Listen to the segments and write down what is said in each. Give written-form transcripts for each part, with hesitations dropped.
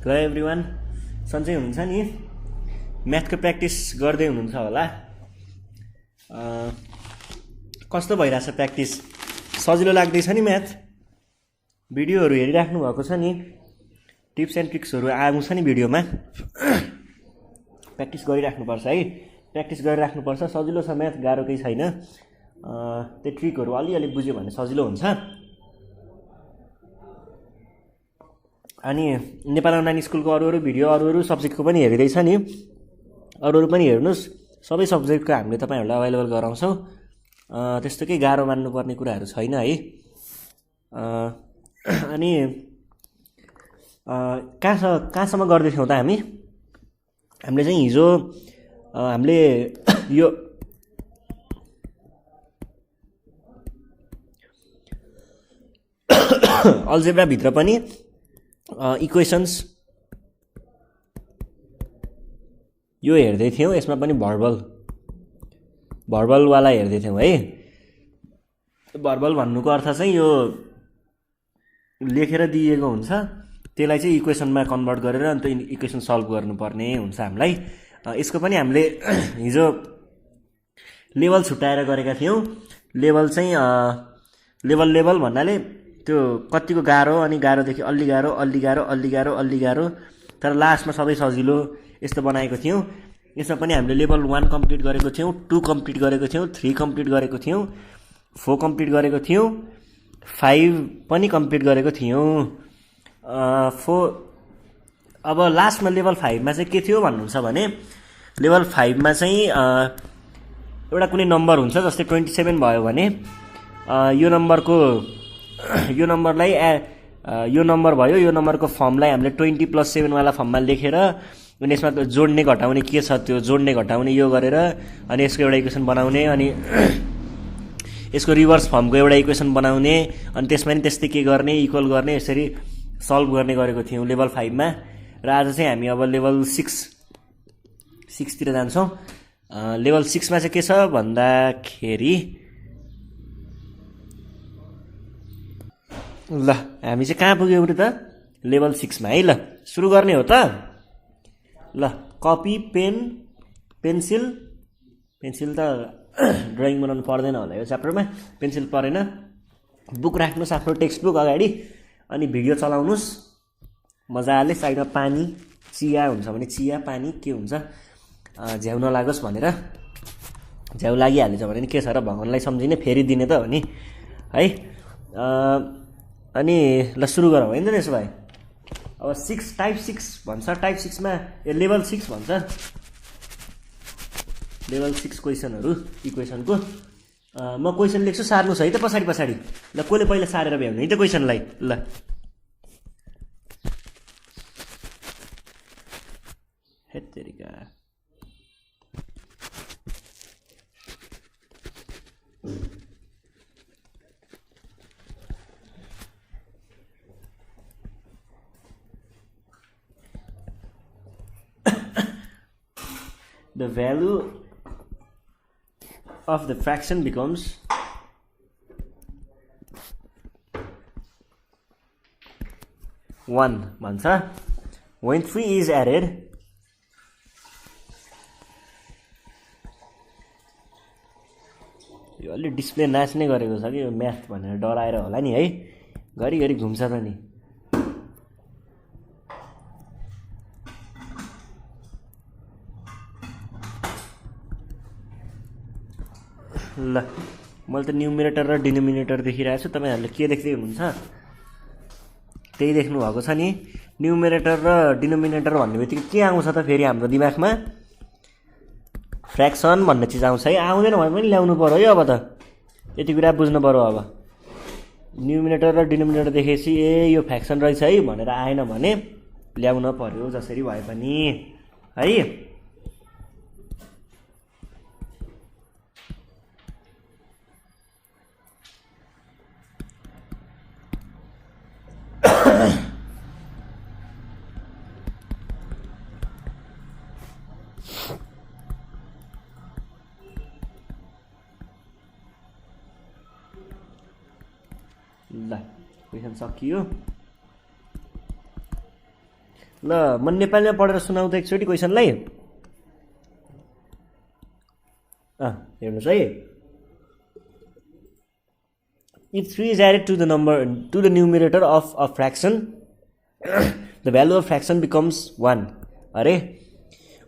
Hello everyone, सन्चै हुनुहुन्छ नि? म्याथको प्र्याक्टिस गर्दै हुनुहुन्छ होला। कस्तो भइरहेछ प्र्याक्टिस? सजिलो लाग्दैछ नि म्याथ? भिडियोहरू हेरिराख्नु भएको छ नि? टिप्स एन्ड ट्रिक्सहरू आउँछ नि भिडियोमा। प्र्याक्टिस गरिराख्नुपर्छ है, प्र्याक्टिस गरिराख्नुपर्छ। सजिलो छ म्याथ, गाह्रो केही छैन। त्यो ट्रिकहरू अलिअलि बुझ्यो भने सजिलो हुन्छ। अनि नेपाल अनलाइन स्कुलको अरू भिडियो अरू सब्जेक्टको पनि हेरिँदैछ नि, अरू पनि हेर्नुहोस्। सबै सब्जेक्टको हामीले तपाईँहरूलाई अभाइलेबल गराउँछौँ। त्यस्तो केही गाह्रो मान्नुपर्ने कुराहरू छैन है। अनि कहाँसम्म गर्दैथ्यौँ त हामीले चाहिँ हिजो हामीले यो अल्जेब्राभित्र पनि इक्वेसन्स यो हेर्दै थियौँ। यसमा पनि भर्बलवाला हेर्दै थियौँ है। भर्बल भन्नुको अर्थ चाहिँ यो लेखेर दिएको हुन्छ, त्यसलाई चाहिँ इक्वेसनमा कन्भर्ट गरेर अन्त इक्वेसन सल्भ गर्नुपर्ने हुन्छ हामीलाई। यसको पनि हामीले हिजो लेभल छुट्याएर गरेका थियौँ। लेभल चाहिँ लेभल भन्नाले त्यो कतिको गाह्रो, अनि गाह्रोदेखि अलि गाह्रो, अलि गाह्रो, अलि गाह्रो, अलि गाह्रो, तर लास्टमा सबै सजिलो, यस्तो बनाएको थियौँ। यसमा पनि हामीले लेभल 1 कम्प्लिट गरेको थियौँ, 2 कम्प्लिट गरेको थियौँ, 3 कम्प्लिट गरेको थियौँ, 4 कम्प्लिट गरेको थियौँ, 5 पनि कम्प्लिट गरेको थियौँ। अब लास्टमा लेभल 5मा चाहिँ के थियो भन्नुहुन्छ भने, लेभल 5मा चाहिँ एउटा कुनै नम्बर हुन्छ। जस्तै 27 भयो भने यो नम्बरलाई यो नम्बर भयो, यो नम्बरको फर्मलाई हामीले 20 + 7 वाला फर्ममा लेखेर अनि यसमा जोड्ने घटाउने के छ त्यो जोड्ने घटाउने यो गरेर अनि यसको एउटा इक्वेसन बनाउने, अनि यसको रिभर्स फर्मको एउटा इक्वेसन बनाउने, अनि त्यसमा नि त्यस्तै के गर्ने, इक्वल गर्ने, यसरी सल्भ गर्ने गरेको थियौँ लेभल 5मा। र आज चाहिँ हामी अब लेभल 6तिर जान्छौँ। लेभल 6मा चाहिँ के छ भन्दाखेरि, ल हामी चाहिँ कहाँ पुग्यौँ त? लेभल 6मा है। ल सुरु गर्ने हो त। ल कपी, पेन्सिल त ड्रइङ बनाउनु पर्दैन होला यो च्याप्टरमा, पेन्सिल परेन। बुक राख्नुहोस्, आफ्नो टेक्स्ट बुक अगाडि, अनि भिडियो चलाउनुहोस् मजाले। साइडमा पानी, चिया हुन्छ भने चिया, पानी के हुन्छ झ्याउ नलागोस् भनेर। झ्याउ लागिहालेछ भने नि के छ र, भगवान्लाई सम्झिने, फेरि दिने त हो नि है। अनि ल सुरु गरौँ होइन यसो भए। अब टाइप 6 भन्छ। टाइप 6मा लेभल 6 भन्छ। लेभल 6 क्वेसनहरू इक्वेसनको। म क्वेसन लेख्छु, सार्नुहोस् है त पछाडि। ल कसले पहिला सारेर भ्याउने है त क्वेसनलाई? ल हेत्तेरिका, the value of the fraction becomes one भन्छ when 3 is added. यो अलि डिस्प्ले नाच्ने गरेको छ कि यो म्याथ भनेर डराएर होला नि है, घरिघरि घुम्छ त नि। ल मैले त न्युमिनेटर र डिनोमिनेटर देखिरहेको छु, तपाईँहरूले के देख्दै हुनुहुन्छ? त्यही देख्नु भएको छ नि। न्युमिनेटर र डिनोमिनेटर भन्ने बित्तिकै के आउँछ त फेरि हाम्रो दिमागमा? फ्र्याक्सन भन्ने चिज आउँछ है। आउँदैन भने पनि ल्याउनु पऱ्यो है। अब त यति कुरा बुझ्नु पऱ्यो। अब न्युमिनेटर र डिनोमिनेटर देखेपछि ए यो फ्र्याक्सन रहेछ है भनेर आएन भने ल्याउन पऱ्यो जसरी भए पनि है। ल क्वेसन सकियो। ल म नेपालीमा पढेर सुनाउँदा एकचोटि क्वेसनलाई। हेर्नुहोस् है। If 3 is added to the numerator of a fraction, the value of fraction becomes 1. अरे,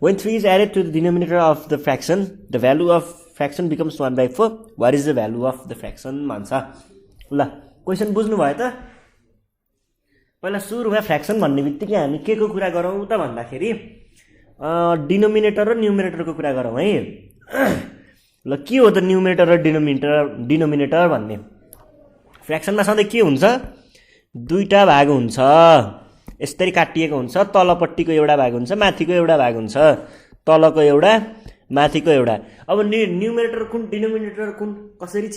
when 3 is added to the denominator of the fraction, the value of fraction becomes 1/4. What is the value of the fraction? भन्छ। ल question बुझ्नु भयो त? पहिला सुरुमा fraction भन्ने बित्तिकै हामी के को कुरा गरौँ त भन्दाखेरि डिनोमिनेटर र न्युमिनेटरको कुरा गरौँ है। ल के हो त न्युमिनेटर र डिनोमिनेटर भन्ने? फ्र्याक्सनमा सधैँ के हुन्छ? दुईटा भाग हुन्छ, यसरी काटिएको हुन्छ। तलपट्टिको एउटा भाग हुन्छ, माथिको एउटा भाग हुन्छ। तलको एउटा, माथिको एउटा। अब न्युमिनेटर कुन, डिनोमिनेटर कुन, कसरी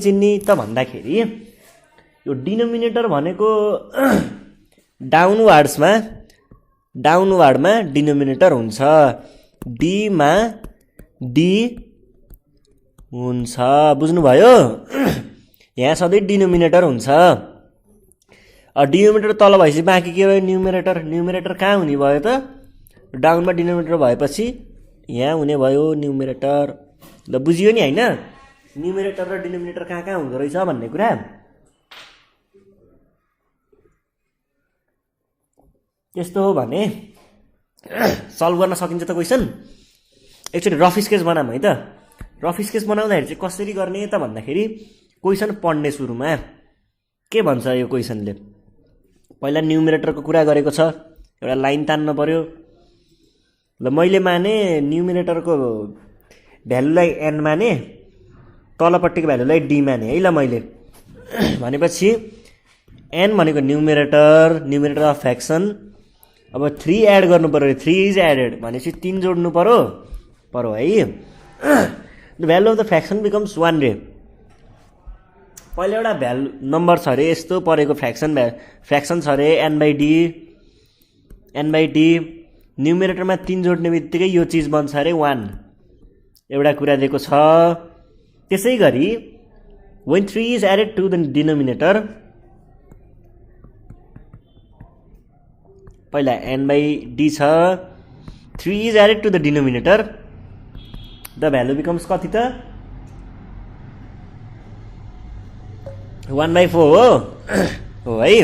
चिन्ने त भन्दाखेरि यो डिनोमिनेटर भनेको डाउनवार्डमा डिनोमिनेटर हुन्छ, डीमा डी हुन्छ। बुझ्नुभयो? यहाँ सधैँ डिनोमिनेटर हुन्छ। डिनोमिनेटर तल भएपछि बाँकी के भयो? न्युमिनेटर कहाँ हुने भयो त? डाउनमा डिनोमिनेटर भएपछि यहाँ हुने भयो न्युमिनेटर। ल बुझियो नि होइन? न्युमिनेटर र डिनोमिनेटर कहाँ कहाँ हुँदो रहेछ भन्ने कुरा। त्यस्तो हो भने सल्भ गर्न सकिन्छ त क्वेसन? एकचोटि रफ स्केच बनाऊँ है त। रफ स्केच बनाउँदाखेरि चाहिँ कसरी गर्ने त भन्दाखेरि क्वेसन पढ्ने सुरुमा के भन्छ यो क्वेसनले? पहिला न्युमिनेटरको कुरा गरेको छ, एउटा लाइन तान्न पर्यो। ल मैले माने न्युमिनेटरको भ्यालुलाई एन माने, तलपट्टिको भ्यालुलाई डी माने है। ल मैले भनेपछि एन भनेको न्युमिनेटर अफ फ्र्याक्सन। अब 3 एड गर्नु पर्यो, 3 इज एडेड भनेपछि 3 जोड्नु पर्यो है। The value of the fraction becomes 1 रे। पहिला एउटा भ्यालु नम्बर छ अरे, यस्तो परेको फ्र्याक्सन छ अरे n/d। न्युमिनेटरमा 3 जोड्ने बित्तिकै यो चिज बन्छ अरे 1, एउटा कुरा दिएको छ। त्यसै गरी when 3 is added to the denominator, पहिला n/d छ, 3 is added to the denominator, the value becomes कति त? 1/4 हो है।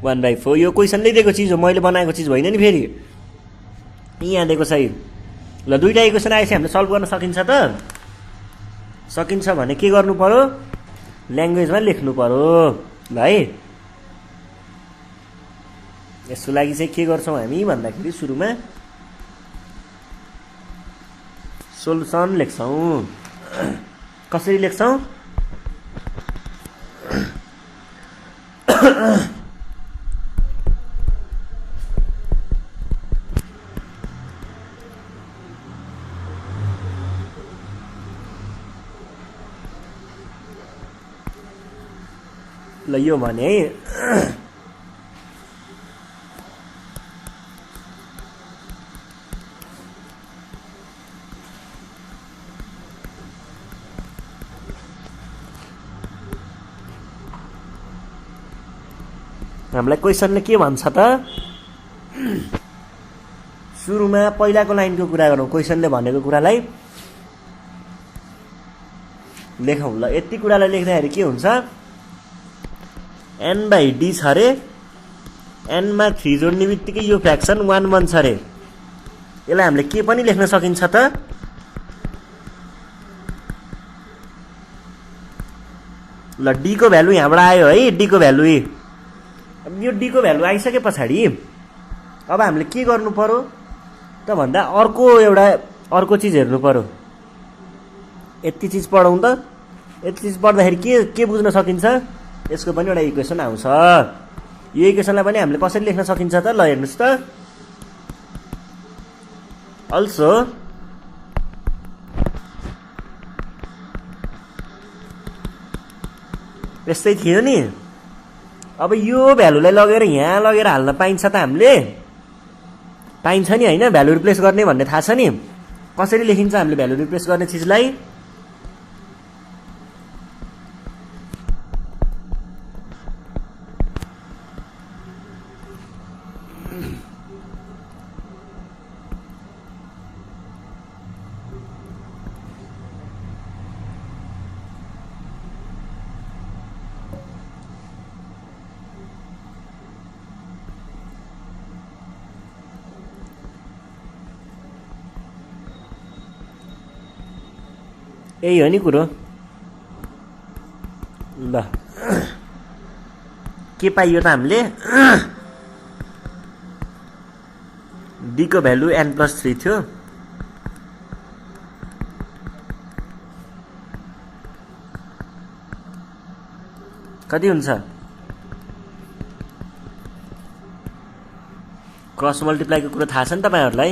1/4 यो क्वेसनले दिएको चिज हो, मैले बनाएको चिज होइन नि फेरि। यहाँ दिएको छ है। ल दुईटा इक्वेसन आएपछि हामीले सल्भ गर्न सकिन्छ त? सकिन्छ भने के गर्नु पर्यो? ल्याङ्ग्वेजमा लेख्नु पर्यो ल है। यसको लागि चाहिँ के गर्छौँ हामी भन्दाखेरि सुरुमा सोलुसन लेख्छौँ। कसरी लेख्छौँ? ल यो भने हामीलाई क्वेसनले के भन्छ त? सुरुमा पहिलाको लाइनको कुरा गरौँ, क्वेसनले भनेको कुरालाई लेखौँ। ल यति कुरालाई लेख्दाखेरि के हुन्छ? n/d छ अरे, n मा 3 जोड्ने बित्तिकै यो फ्र्याक्सन 1 बन्छ अरे। यसलाई हामीले के पनि लेख्न सकिन्छ त? ल d को भ्यालु यहाँबाट आयो है, d को भ्यालु। अब यो d को भ्यालु आइसके पछाडि अब हामीले के गर्नु पर्यो त भन्दा अर्को चिज हेर्नु पर्यो। यति चिज पढौँ त? यति चिज पढ्दाखेरि के बुझ्न सकिन्छ? यसको पनि एउटा इक्वेसन आउँछ। यो इक्वेसनलाई पनि हामीले कसरी लेख्न सकिन्छ त? ल हेर्नुहोस् त। अल्सो यस्तै थियो नि। अब यो भ्यालुलाई लगेर यहाँ लगेर हाल्न पाइन्छ त? हामीले पाइन्छ नि होइन? भ्यालु रिप्लेस गर्ने भन्ने थाहा छ नि? कसरी लेखिन्छ हामीले भ्यालु रिप्लेस गर्ने चिजलाई? यही हो नि कुरो। ल के पाइयो त हामीले डी को भ्यालु n+3 थियो। कति हुन्छ? क्रस मल्टिप्लाईको कुरो थाहा छ नि तपाईहरुलाई?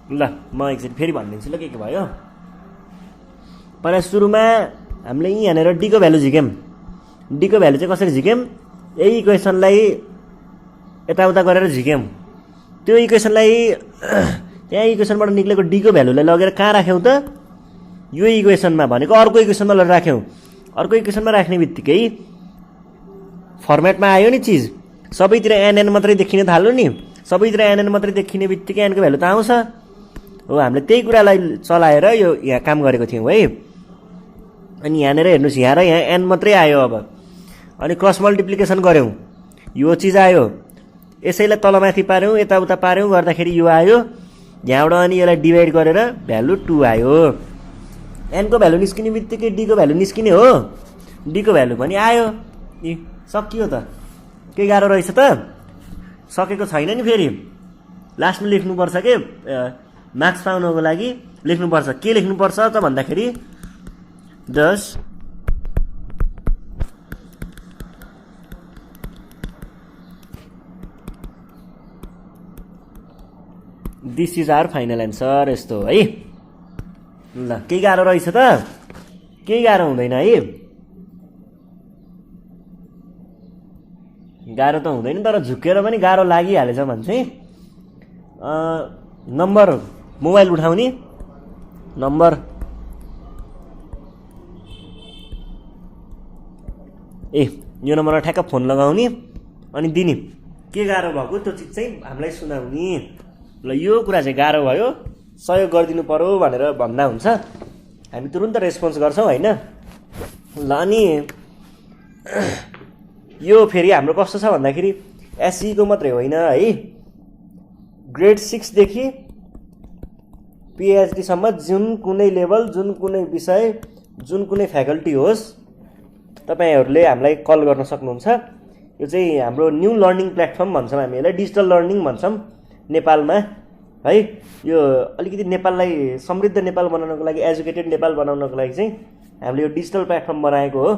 ल म एकचोटि फेरि भनिदिन्छु ल के भयो। पहिला सुरुमा हामीले यहाँनिर डी को भ्यालु झिक्यौँ। डी को भ्यालु चाहिँ कसरी झिक्यौँ? यही इक्वेसनलाई यताउता गरेर झिक्यौँ। त्यो इक्वेसनलाई त्यहाँ इक्वेसनबाट निक्लेको डी को भ्यालुलाई लगेर कहाँ राख्यौँ त? यो इक्वेसनमा भनेको अर्को इक्वेसनमा लगेर राख्यौँ। अर्को इक्वेसनमा राख्ने बित्तिकै फर्मेटमा आयो नि चिज, सबैतिर एन मात्रै देखिन थाल्यो नि। सबैतिर एन मात्रै देखिने बित्तिकै एनको भ्यालु त आउँछ हो। हामीले त्यही कुरालाई चलाएर यो यहाँ काम गरेको थियौँ है। अनि यहाँनिर हेर्नुहोस्, यहाँ र यहाँ एन मात्रै आयो। अब अनि क्रस मल्टिप्लिकेसन गऱ्यौँ, यो चिज आयो। यसैलाई तलमाथि पार्यौँ, यताउता पार्यौँ, गर्दाखेरि यो आयो। यहाँबाट अनि यसलाई डिभाइड गरेर भ्यालु 2 आयो। एनको भ्यालु निस्किने बित्तिकै डी को भ्यालु निस्किने हो। डी को भ्यालु पनि आयो। सकियो त। के गाह्रो रहेछ त? सकेको छैन नि। फेरि लास्टमा लेख्नुपर्छ के मार्क्स पाउनको लागि लेख्नुपर्छ। के लेख्नुपर्छ त भन्दाखेरि 10 this is our final answer. यस्तो है। ल केही गाह्रो रहेछ त? केही गाह्रो हुँदैन है। गाह्रो त हुँदैन, तर झुकेर पनि गाह्रो लागिहालेछ भने चाहिँ नम्बर मोबाइल उठाउने, नम्बर यो नम्बरमा ठ्याक्क फोन लगाउने अनि दिने। के गाह्रो भएको त्यो चिज चाहिँ हामीलाई सुनाउने। ल यो कुरा चाहिँ गाह्रो भयो, सहयोग गरिदिनु पर्यो भनेर भन्दा हुन्छ। हामी तुरुन्त रेस्पोन्स गर्छौँ होइन। ल अनि यो फेरि हाम्रो कस्तो छ भन्दाखेरि एसईको मात्रै होइन है, ग्रेड 6 देखि पिएचडी सम्म जुन कुनै लेभल, जुन कुनै विषय, जुन कुनै फ्याकल्टी होस्, तपाईहरुले हामीलाई कल गर्न सक्नुहुन्छ। यो चाहिँ हाम्रो न्यू लर्निङ प्लेटफर्म भन्छौँ हामी यसलाई, डिजिटल लर्निङ भन्छौँ नेपालमा है। यो अलिकति नेपाललाई समृद्ध नेपाल बनाउनको लागि, एजुकेटेड नेपाल बनाउनको लागि चाहिँ हामीले यो डिजिटल प्लेटफर्म बनाएको हो।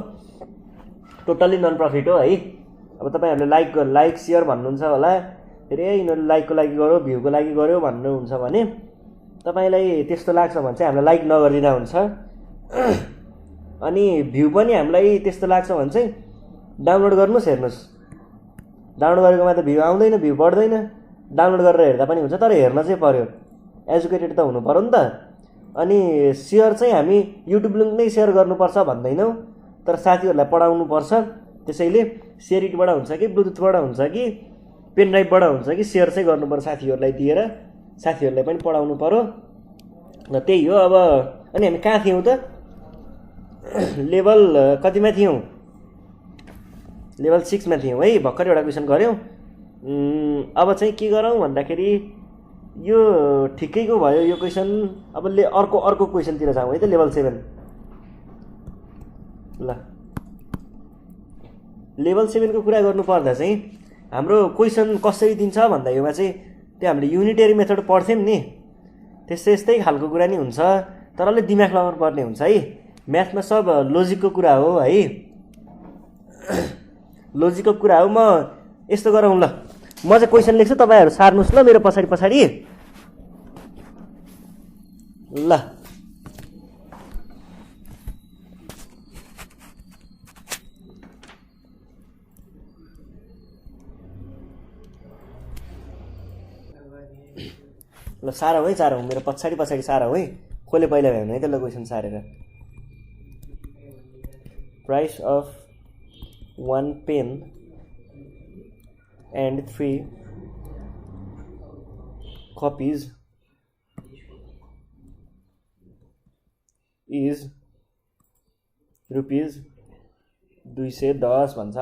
टोटल्ली नन प्रफिट हो है। अब तपाईँहरूले लाइक सेयर भन्नुहुन्छ होला, फेरि यिनीहरू लाइकको लागि गर्यो, भ्यूको लागि गर्यो भन्नुहुन्छ भने तपाईँलाई त्यस्तो लाग्छ भने चाहिँ हामीलाई लाइक नगरिदिँदा हुन्छ। अनि भ्यू पनि हामीलाई त्यस्तो लाग्छ भने चाहिँ डाउनलोड गर्नुहोस्, हेर्नुहोस्। डाउनलोड गरेकोमा त भ्यू आउँदैन, भ्यू बढ्दैन। डाउनलोड गरेर हेर्दा पनि हुन्छ, तर हेर्न चाहिँ पर्यो। एजुकेटेड त हुनु पर्यो नि त। अनि सेयर चाहिँ हामी युट्युब लिङ्क नै सेयर गर्नुपर्छ भन्दैनौँ, तर साथीहरूलाई पढाउनुपर्छ। त्यसैले सेयरिटबाट हुन्छ कि ब्लुटुथबाट हुन्छ कि पेन ड्राइभबाट हुन्छ कि सेयर चाहिँ गर्नुपर्छ साथीहरूलाई दिएर, साथीहरूलाई पनि पढाउनु पर्यो। र त्यही हो। अब अनि हामी कहाँ थियौँ त? लेभल कतिमा थियौँ? लेभल 6 मा थियौँ है। भर्खर एउटा क्वेसन गऱ्यौँ। अब चाहिँ के गरौँ भन्दाखेरि यो ठिकैको भयो यो क्वेसन। अब अर्को क्वेसनतिर जाउँ है त, लेभल 7। ल लेभल 7 को कुरा गर्नु पर्दा चाहिँ हाम्रो क्वेसन कसरी दिन्छ भन्दा योमा चाहिँ त्यो हामीले युनिटरी मेथड पढ्थ्यौँ नि, त्यस्तै खालको कुरा नि हुन्छ, तर अलिक दिमाग लगाउनु पर्ने हुन्छ है। म्याथमा सब लोजिकको कुरा हो है। लोजिकको कुरा हो। म यस्तो गरौँ ल, म चाहिँ क्वेसन लेख्छु, तपाईँहरू सार्नुहोस् ल मेरो पछाडि। ल ल सारौँ है, मेरो पछाडि सारौँ है। कसले पहिला भ्याउनु है त ल क्वेसन सारेर price of 1 pen and 3 copies is rupees 210 भन्छ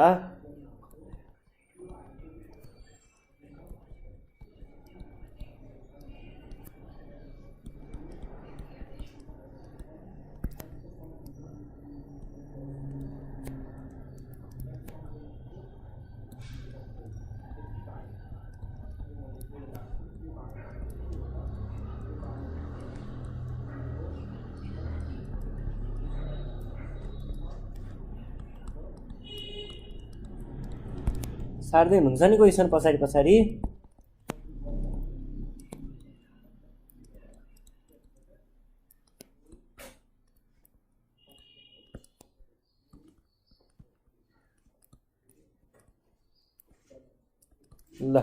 सार्दै हुनुहुन्छ नि क्वेसन पछाडि पछाडि ल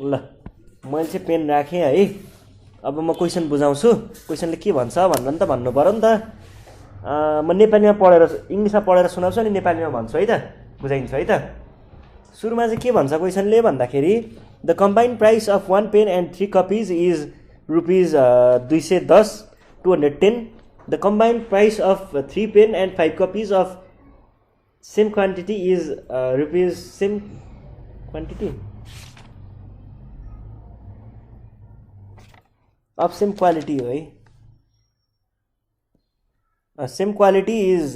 ल मैले चाहिँ पेन राखेँ है अब म क्वेसन बुझाउँछु क्वेसनले के भन्छ भनेर त भन्नु पर्यो नि त म नेपालीमा पढेर इङ्ग्लिसमा पढेर सुनाउँछु अनि नेपालीमा भन्छु है त बुझाइन्छ है त सुरुमा चाहिँ के भन्छ क्वेसनले भन्दाखेरि the combined price of 1 pen and 3 copies is rupees 210 the combined price of 3 pen and 5 copies of same quantity is rupees same quantity of same quality हो है same quality is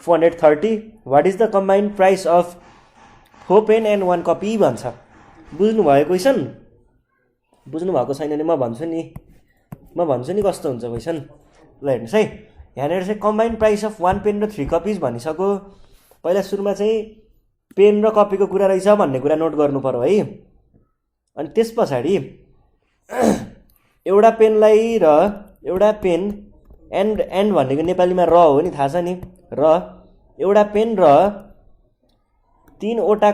430 what is the combined price of 4 pen and 1 copy भन्छ बुझ्नुभयो question बुझ्नुभएको छैन भने म भन्छु नि कस्तो हुन्छ क्वेसन ल हेर्नुहोस् है यहाँनिर चाहिँ कम्बाइन्ड प्राइस अफ 1 पेन र 3 कपिज भनिसक्यो पहिला सुरुमा चाहिँ पेन र कपीको कुरा रहेछ भन्ने कुरा नोट गर्नु पर्यो है अनि त्यस पछाडि एउटा पेनलाई र एउटा पेन एन्ड भनेको नेपालीमा र हो नि थाहा छ नि र एउटा पेन र 3वटा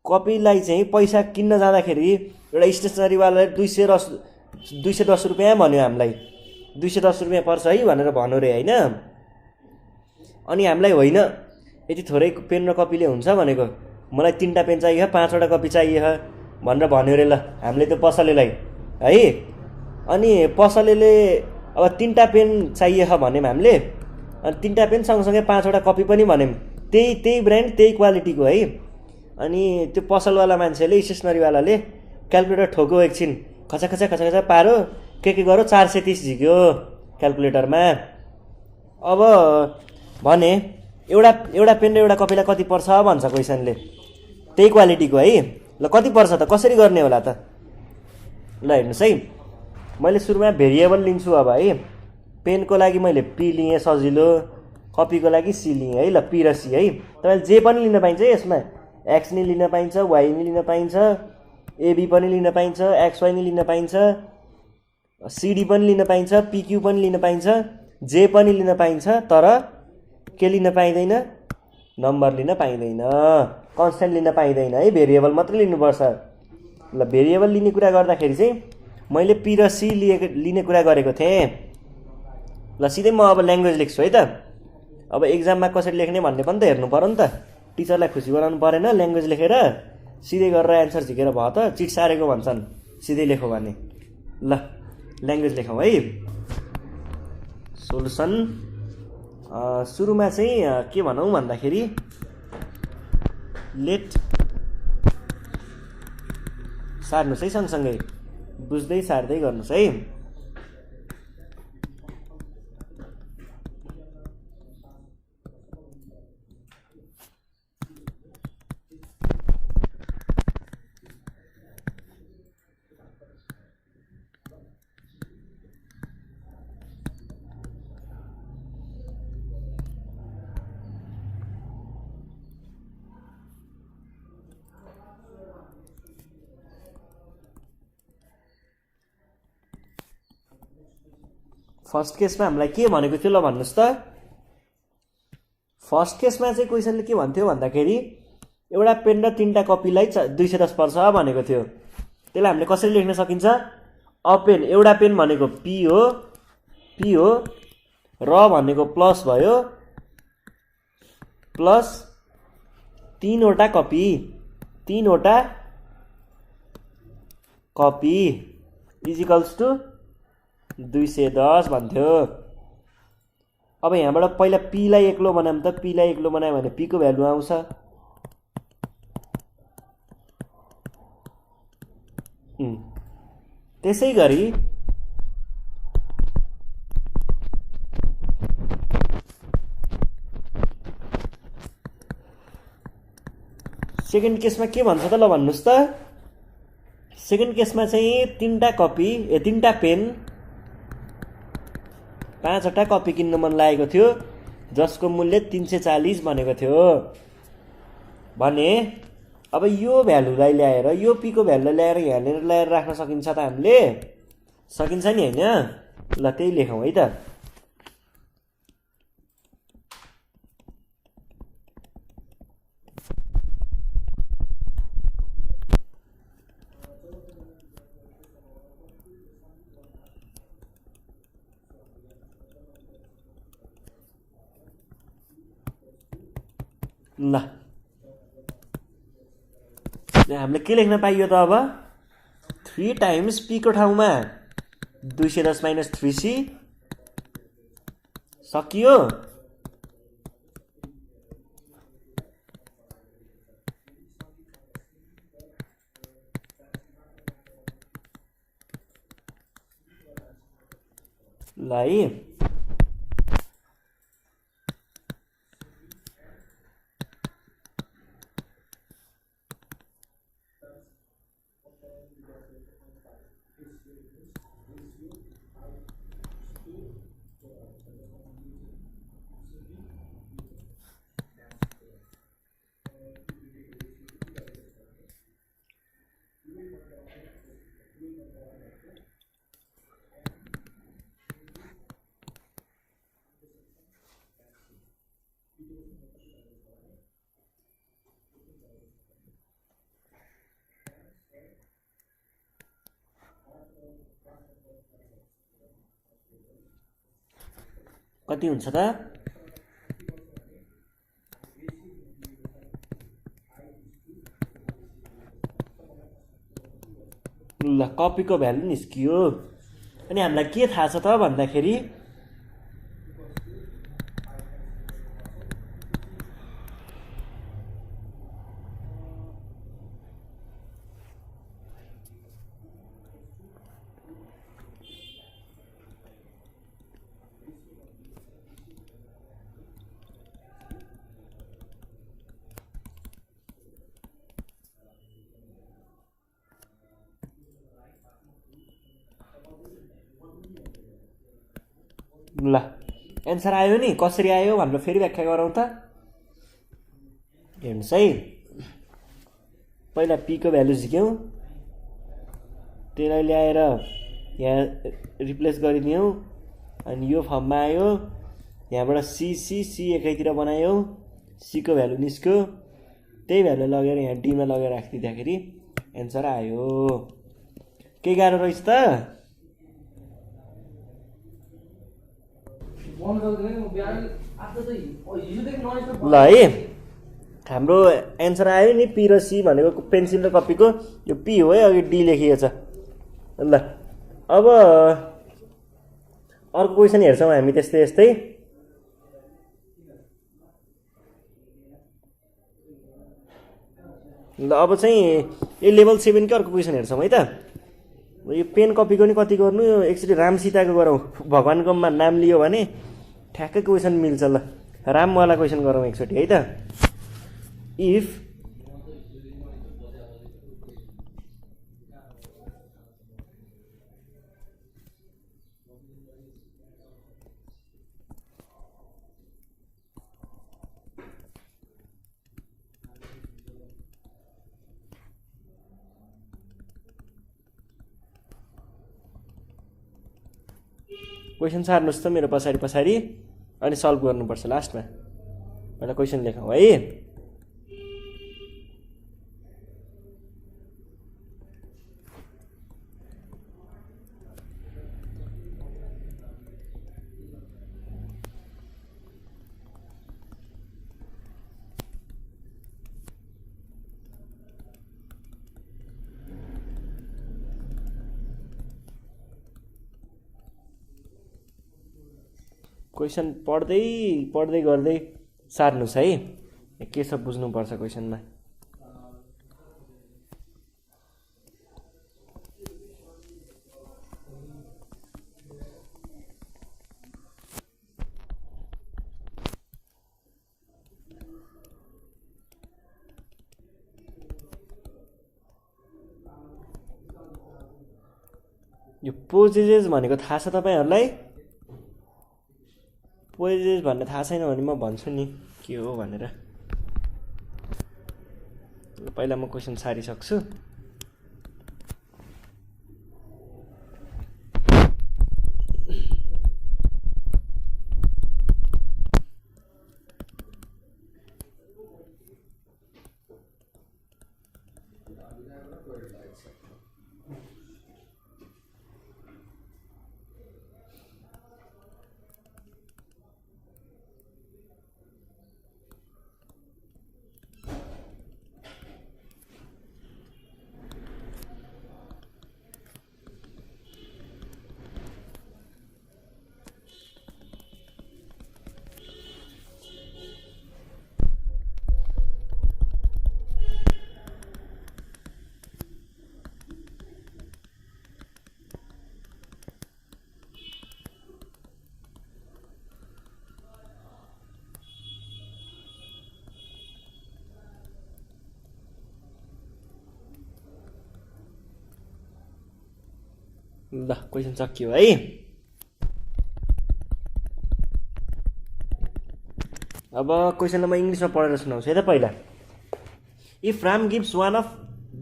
कपीलाई चाहिँ पैसा किन्न जाँदाखेरि एउटा स्टेसनरीवालाले 210 रुपियाँ भन्यो हामीलाई 210 रुपियाँ पर्छ है भनेर भन्यो रे होइन अनि हामीलाई होइन यति थोरै पेन र कपीले हुन्छ भनेको मलाई 3टा पेन चाहियो 5वटा कपी चाहियो भनेर भन्यो रे ल हामीले त्यो पसलेलाई है अनि पसलेले अब 3टा पेन चाहियो भन्यौँ हामीले अनि 3टा पेन सँगसँगै 5वटा कपी पनि भन्यौँ त्यही ब्रान्ड त्यही क्वालिटीको है अनि त्यो पसलवाला मान्छेले स्टेसनरीवालाले क्याल्कुलेटर ठोक्यो एकछिन खचा पारो के गर्यो 430 झिक्यो क्याल्कुलेटरमा अब भने एउटा पेन र एउटा कपीलाई कति पर्छ भन्छ क्वेसनले त्यही क्वालिटीको है ल कति पर्छ त कसरी गर्ने होला त ल हेर्नुहोस् है मैले सुरुमा भेरिएबल लिन्छु अब है पेनको लागि मैले पी लिएँ सजिलो कपीको लागि सी लिएँ है ल पी र सी है तपाईँले जे पनि लिन पाइन्छ यसमा एक्स नि लिन पाइन्छ वाइ नि लिन पाइन्छ एबी पनि लिन पाइन्छ एक्सवाई नि लिन पाइन्छ सिडी पनि लिन पाइन्छ पिक्यू पनि लिन पाइन्छ जे पनि लिन पाइन्छ तर के लिन पाइँदैन नम्बर लिन पाइँदैन कन्स्ट्यान्ट लिन पाइँदैन है भेरिएबल मात्रै लिनुपर्छ ल भेरिएबल लिने कुरा गर्दाखेरि चाहिँ मैले पी र सी लिने कुरा गरेको थिएँ ल सिधै म अब ल्याङ्ग्वेज लेख्छु है त अब एक्जाममा कसरी लेख्ने भन्ने पनि त हेर्नु पर्यो नि त टिचरलाई खुसी बनाउनु परेन ल्याङ्ग्वेज लेखेर सिधै गरेर एन्सर झिकेर भयो त चिट सारेको भन्छन् सिधै लेखो भने ल ल्याङ्ग्वेज लेखौँ है सोलुसन सुरुमा चाहिँ के भनौँ भन्दाखेरि लेट सार्नुहोस् है सँगसँगै बुझ्दै सार्दै गर्नुहोस् है फर्स्ट केसमा हामीलाई के भनेको थियो ल भन्नुहोस् त फर्स्ट केसमा चाहिँ क्वेसनले के भन्थ्यो भन्दाखेरि एउटा पेन र 3टा कपीलाई 210 पर्छ भनेको थियो त्यसलाई हामीले कसरी लेख्न सकिन्छ? अ पेन, एउटा पेन भनेको पी हो, र भनेको प्लस भयो, प्लस 3वटा कपी, 3वटा कपी इजिकल्स टु 210 भन्थ्यो। अब यहाँबाट पहिला पीलाई एक्लो बनाऊँ त, पीलाई एक्लो बनायो भने पीको भ्यालु आउँछ। त्यसै गरी सेकेन्ड केसमा के भन्छ त ल भन्नुस् त? सेकेन्ड केसमा चाहिँ 3टा कपी, 3टा पेन 5वटा कपी किन्न मन लागेको थियो, जसको मूल्य 340 भनेको थियो भने अब यो भ्यालुलाई ल्याएर, यो पीको भ्यालुलाई ल्याएर यहाँनिर ल्याएर राख्न सकिन्छ त हामीले? सकिन्छ नि हैन? ल त्यही लेखौँ है त। ल हामीले के लेख्न पाइयो त अब? 3 टाइम्स पी को ठाउँमा 210 माइनस 3c सकियो। ल है कति हुन्छ त? ल कपीको भ्यालु निस्कियो। अनि हामीलाई के थाहा छ त भन्दाखेरि ल एन्सर आयो नि? कसरी आयो भनेर फेरि व्याख्या गरौँ त। हेर्नुहोस् है, पहिला पीको भ्यालु झिक्यौँ, त्यसलाई ल्याएर यहाँ रिप्लेस गरिदियौँ, अनि यो फर्ममा आयो। यहाँबाट सी एकाइतिर बनायौँ, सीको भ्यालु निस्क्यो, त्यही भ्यालु लगेर यहाँ डीमा लगेर राखिदिँदाखेरि एन्सर आयो। के गाह्रो रहेछ त? ल है हाम्रो एन्सर आयो नि, पी र सी भनेको पेन्सिल र कपीको यो पी हो है, अघि डी लेखिएको छ। ल अब अर्को क्वेसन हेर्छौँ हामी त्यस्तै यस्तै। ल अब चाहिँ यो लेभल 7 अर्को क्वेसन हेर्छौँ है त। यो पेन कपीको नि कति गर्नु, एकचोटि राम सीताको गरौँ। भगवानको नाम लियो भने ठ्याक्कै क्वेसन मिल्छ। ल रामवाला क्वेसन गरौँ एकचोटि है त। इफ क्वेसन सार्नुहोस् त मेरो पछाडि अनि सल्भ गर्नुपर्छ लास्टमा। पहिला क्वेसन लेखौँ है। क्वेसन पढ्दै पढ्दै गर्दै सार्नुहोस् है, के सब बुझ्नुपर्छ क्वेसनमा। यो पोजेजेस भनेको थाहा छ तपाईँहरूलाई? पोजेजेस भन्ने थाहा छैन भने म भन्छु नि के हो भनेर। पहिला म क्वेसन सारिसक्छु। ल क्वेसन सकियो है। अब क्वेसनलाई म इङ्ग्लिसमा पढेर सुनाउँछु है त पहिला। If Ram gives one of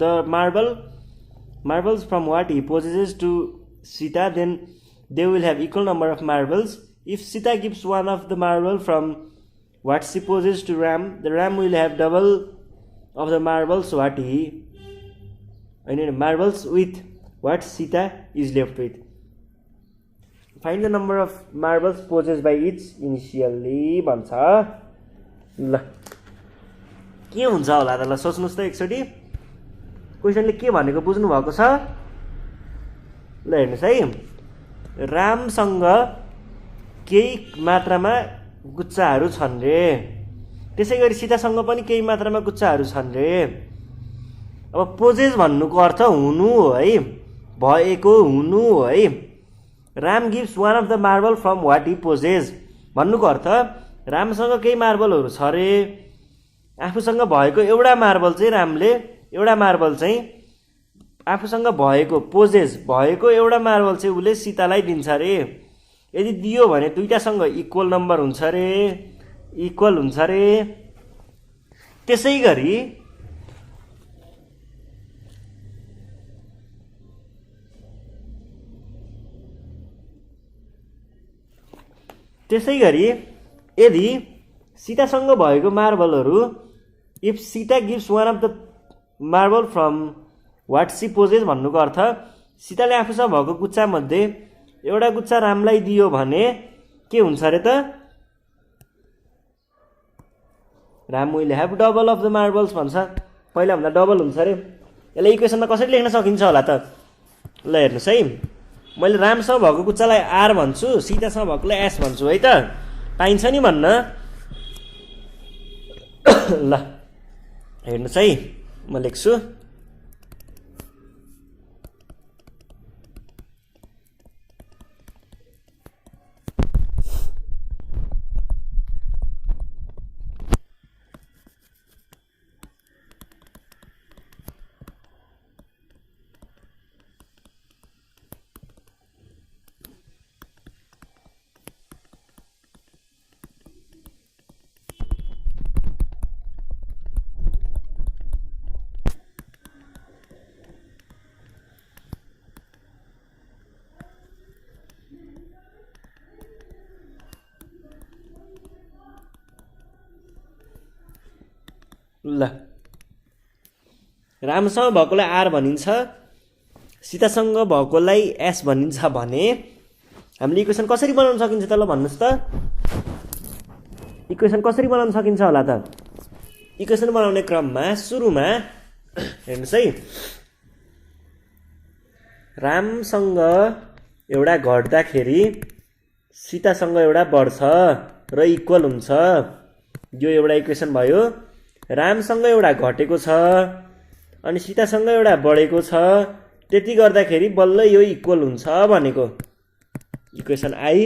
the marbles from what he possesses to Sita, then they will have equal number of marbles. If Sita gives one of the marble from what she possesses to Ram, the Ram will have double of the marbles marbles with what Sita is left with. Find the number of marbles possessed by each initially भन्छ। ल के हुन्छ होला त? ल सोच्नुहोस् त एकचोटि, क्वेसनले के भनेको बुझ्नु भएको छ? ल हेर्नुहोस् है, रामसँग केही मात्रामा गुच्चाहरू छन् रे, त्यसै गरी सीतासँग पनि केही मात्रामा गुच्चाहरू छन् रे। अब पोजेस भन्नुको अर्थ हुनु हो है, भएको हुनु हो है। Ram gives one of the marble from what he possesses भन्नुको अर्थ रामसँग केही मार्बलहरू छ रे, आफूसँग भएको एउटा मार्बल चाहिँ रामले, एउटा मार्बल चाहिँ आफूसँग भएको पोजेस भएको एउटा मार्बल चाहिँ उसले सीतालाई दिन्छ रे। यदि दियो भने दुईटासँग इक्वल नम्बर हुन्छ रे, इक्वल हुन्छ रे। त्यसै गरी यदि सीतासँग भएको मार्बलहरू, if Sita gives one of the marble from what she possesses भन्नुको अर्थ सीताले आफूसँग भएको गुच्चा मध्ये एउटा गुच्चा रामलाई दियो भने के हुन्छ अरे त? Ram will have double of the marbles भन्छ। पहिला भन्दा डबल हुन्छ अरे। यसलाई इक्वेसनमा कसरी लेख्न सकिन्छ होला त? ल हेर्नुहोस् है, मैले रामसँग भएको गुच्चालाई आर भन्छु, सीतासँग भएकोलाई एस भन्छु है त, पाइन्छ नि भन्न। ल हेर्नुहोस् है, म लेख्छु। ल रामसँग भएकोलाई आर भनिन्छ, सीतासँग भएकोलाई एस भनिन्छ भने हामीले इक्वेसन कसरी बनाउन सकिन्छ त? ल भन्नुहोस् त, इक्वेसन कसरी बनाउन सकिन्छ होला त? इक्वेसन बनाउने क्रममा सुरुमा हेर्नुहोस् है, रामसँग एउटा घट्दाखेरि सीतासँग एउटा बढ्छ र इक्वल हुन्छ। यो एउटा इक्वेसन भयो। रामसँग एउटा घटेको छ अनि सीतासँग एउटा बढेको छ, त्यति गर्दाखेरि बल्ल यो इक्वल हुन्छ भनेको इक्वेसन आई।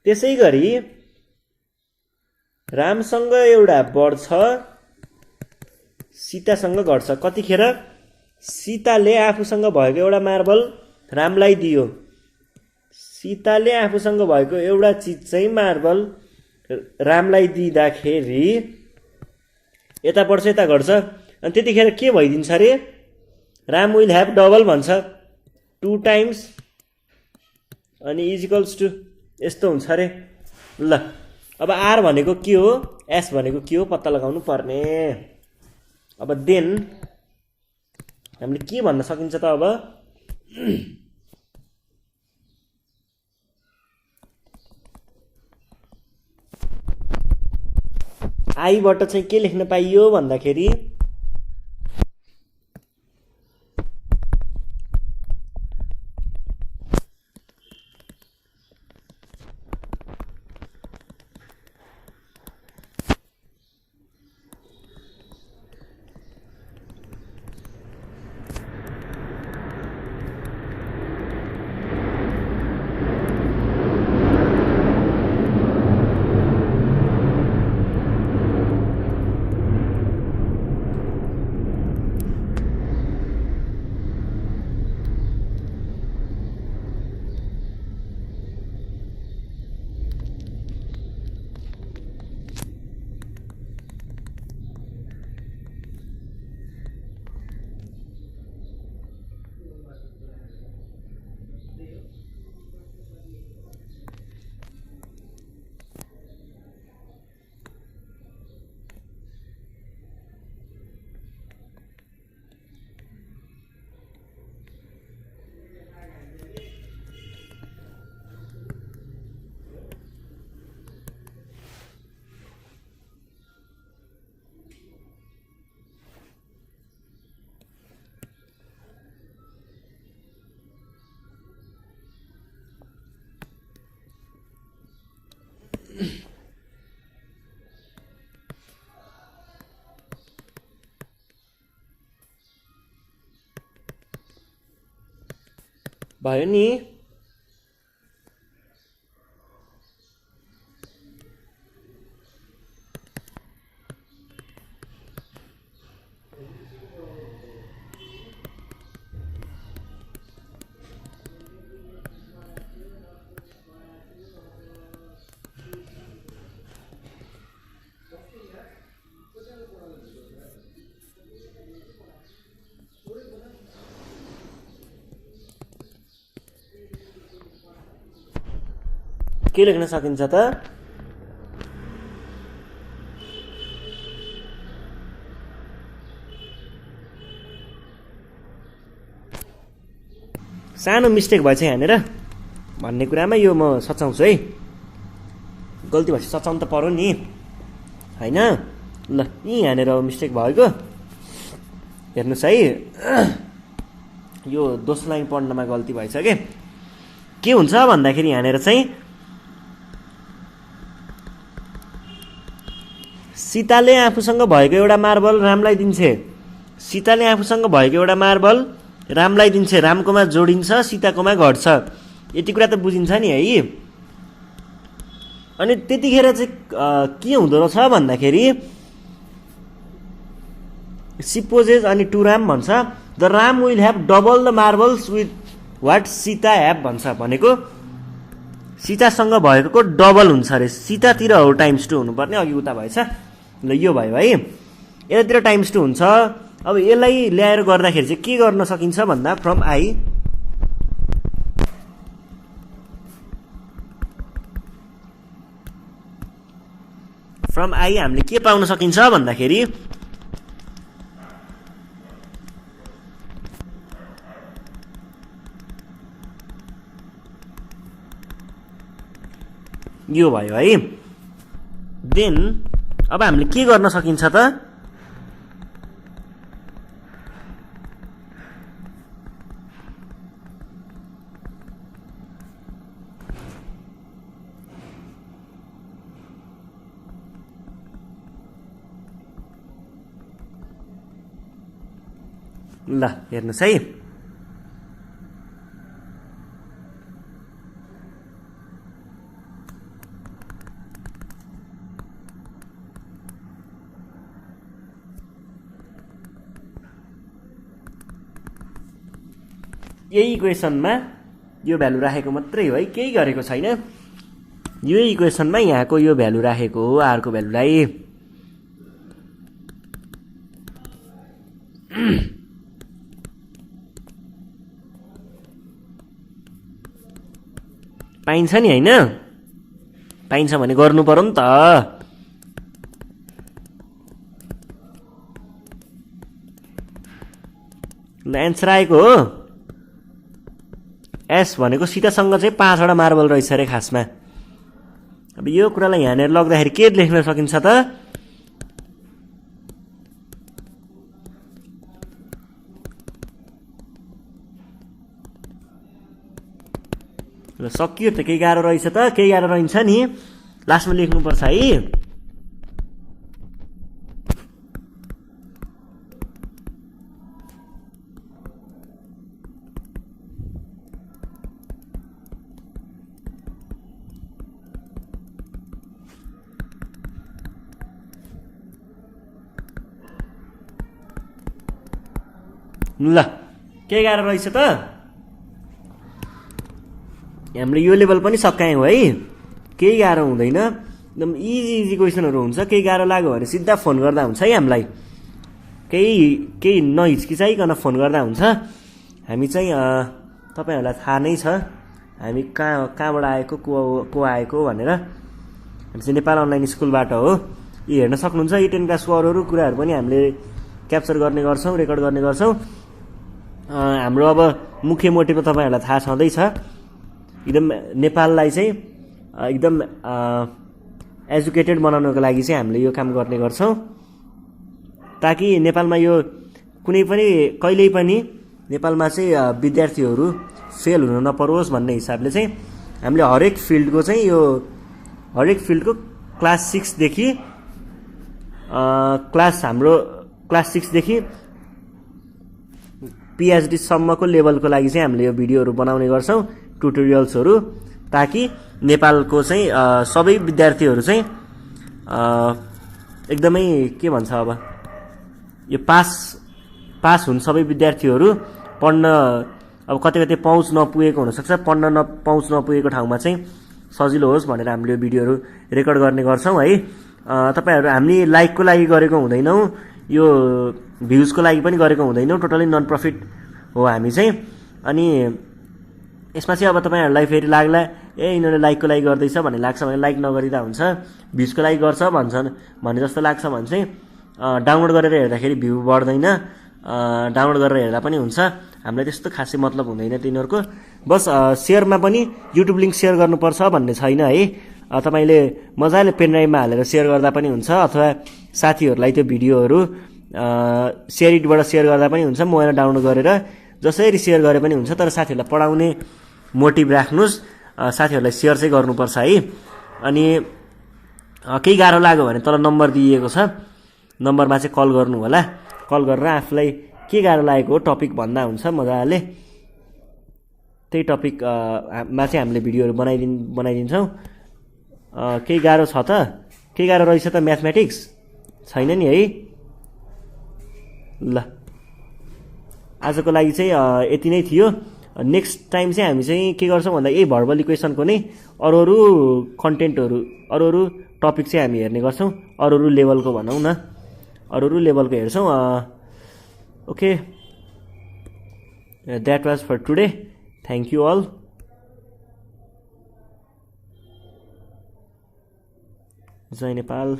त्यसै गरी रामसँग एउटा बढ्छ सीतासँग घट्छ कतिखेर सीताले आफूसँग भएको एउटा मार्बल रामलाई दियो। सीताले आफूसँग भएको एउटा चिज चाहिँ मार्बल रामलाई दिँदाखेरि यता बढ्छ यता घट्छ, अनि त्यतिखेर के भइदिन्छ अरे राम विल ह्याभ डबल भन्छ 2 टाइम्स अनि इजिकल्स टु यस्तो हुन्छ अरे। ल अब आर भनेको के हो एस भनेको के हो पत्ता लगाउनु पर्ने। अब देन हामीले के भन्न सकिन्छ त अब आईबाट चाहिँ के लेख्न पाइयो भन्दाखेरि भयो नि। के लेख्न सकिन्छ त सानो मिस्टेक भएछ यहाँनिर भन्ने कुरामा यो म सचाउँछु है। गल्ती भएपछि सचाउनु त पर्यो नि हैन। ल यहाँनिर मिस्टेक भएको हेर्नुहोस् है। यो दोस्रो लाइन पढ्नमा गल्ती भएछ के हुन्छ भन्दाखेरि यहाँनिर चाहिँ सीताले आफूसँग भएको एउटा मार्बल रामलाई दिन्छे। सीताले आफूसँग भएको एउटा मार्बल रामलाई दिन्छे, रामकोमा जोडिन्छ सीताकोमा घट्छ, यति कुरा त बुझिन्छ नि है। अनि त्यतिखेर चाहिँ के हुँदो रहेछ भन्दाखेरि सिपोजेस अनि टु राम भन्छ the Ram will have double the marbles with what Sita have भन्छ भनेको सीतासँग भएको डबल हुन्छ अरे। सीतातिर हो टाइम्स 2 हुनुपर्ने, अघि उता भएछ। ल यो भयो है, यतातिर टाइम्स 2 हुन्छ। अब यसलाई ल्याएर गर्दाखेरि चाहिँ के गर्न सकिन्छ भन्दा फ्रम आई हामीले के पाउन सकिन्छ भन्दाखेरि यो भयो है। देन अब हामीले के गर्न सकिन्छ त ल हेर्नुहोस् है, यही इक्वेसनमा यो भ्यालु राखेको मात्रै हो है, केही गरेको छैन। यो इक्वेसनमा यहाँको यो भ्यालु राखेको हो, आरको भ्यालुलाई। पाइन्छ नि होइन? पाइन्छ भने गर्नु पर्यो नि त। ल एन्सर आएको हो। एस भनेको सिटासँग चाहिँ 5वटा मार्बल रहेछ अरे खासमा। अब यो कुरालाई यहाँनिर लग्दाखेरि के लेख्न सकिन्छ त? ल सकियो त, केही गाह्रो रहेछ त? केही गाह्रो रहन्छ नि, लास्टमा लेख्नुपर्छ है। ल के गाह्रो रहेछ त? हामीले यो लेभल पनि सकायौँ है, केही गाह्रो हुँदैन, एकदम इजी क्वेसनहरू हुन्छ। केही गाह्रो लाग्यो भने सिधा फोन गर्दा हुन्छ है हामीलाई, केही नहिचकिचाइकन फोन गर्दा हुन्छ। हामी चाहिँ तपाईँहरूलाई थाहा नै छ हामी कहाँबाट आएको, को आएको भनेर। हामी चाहिँ नेपाल अनलाइन स्कुलबाट हो। यी हेर्न सक्नुहुन्छ, यी 10 क्लासको अरू कुराहरू पनि हामीले क्याप्चर गर्ने गर्छौँ, रेकर्ड गर्ने गर्छौँ। हाम्रो अब मुख्य मोटिभ तपाईँहरूलाई थाहा छँदैछ, एकदम नेपाललाई चाहिँ एकदम एजुकेटेड बनाउनको लागि चाहिँ हामीले यो काम गर्ने गर्छौँ, ताकि नेपालमा यो कुनै पनि कहिल्यै पनि नेपालमा चाहिँ विद्यार्थीहरू फेल हुन नपरोस् भन्ने हिसाबले चाहिँ हामीले हरेक फिल्डको क्लास 6 देखि क्लास 6 देखि PhD सम्मको लेभलको लागि चाहिँ हामीले यो भिडियोहरू बनाउने गर्छौँ, ट्युटोरियल्सहरू, ताकि नेपालको चाहिँ सबै विद्यार्थीहरू चाहिँ एकदमै के भन्छ अब यो पास हुन् सबै विद्यार्थीहरू। पढ्न अब कतै पहुँच नपुगेको हुनसक्छ, पहुँच नपुगेको ठाउँमा चाहिँ सजिलो होस् भनेर हामीले यो भिडियोहरू रेकर्ड गर्ने गर्छौँ है। तपाईँहरू हामीले लाइकको लागि गरेको हुँदैनौँ, यो भ्युजको लागि पनि गरेको हुँदैनौँ, टोटली नन प्रफिट हो हामी चाहिँ। अनि यसमा चाहिँ अब तपाईँहरूलाई फेरि लाग्ला यिनीहरूले लाइकको लागि गर्दैछ भन्ने लाग्छ भने लाइक नगरिँदा हुन्छ, भ्युजको लागि गर्छ भने जस्तो लाग्छ भने चाहिँ डाउनलोड गरेर हेर्दाखेरि भ्यू बढ्दैन, डाउनलोड गरेर हेर्दा पनि हुन्छ। हामीलाई त्यस्तो खासै मतलब हुँदैन तिनीहरूको। बस सेयरमा पनि युट्युब लिङ्क सेयर गर्नुपर्छ भन्ने छैन है। तपाईँले मजाले पेनड्राइभमा हालेर सेयर गर्दा पनि हुन्छ, अथवा साथीहरूलाई त्यो भिडियोहरू सेयरिटबाट सेयर गर्दा पनि हुन्छ, मोबाइलमा डाउनलोड गरेर जसरी सेयर गरे पनि हुन्छ। तर साथीहरूलाई पढाउने मोटिभ राख्नुहोस्, साथीहरूलाई सेयर चाहिँ गर्नुपर्छ है। अनि केही गाह्रो लाग्यो भने तल नम्बर दिइएको छ, नम्बरमा चाहिँ कल गर्नु होला। कल गरेर आफूलाई के गाह्रो लागेको हो टपिक भन्दा हुन्छ मजाले। त्यही टपिकमा चाहिँ हामीले भिडियोहरू बनाइदिन्छौँ। केही गाह्रो छ त? केही गाह्रो रहेछ त म्याथमेटिक्स? छैन नि है। ल आजको लागि चाहिँ यति नै थियो। नेक्स्ट टाइम चाहिँ हामी चाहिँ के गर्छौँ भन्दा यही भर्बल इक्वेसनको नै अरू कन्टेन्टहरू, अरू टपिक चाहिँ हामी हेर्ने गर्छौँ, अरू लेभलको भनौँ न, अरू लेभलको हेर्छौँ। Okay, that was for today. Thank you all. जय नेपाल।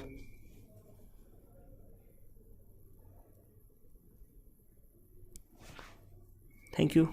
Thank you.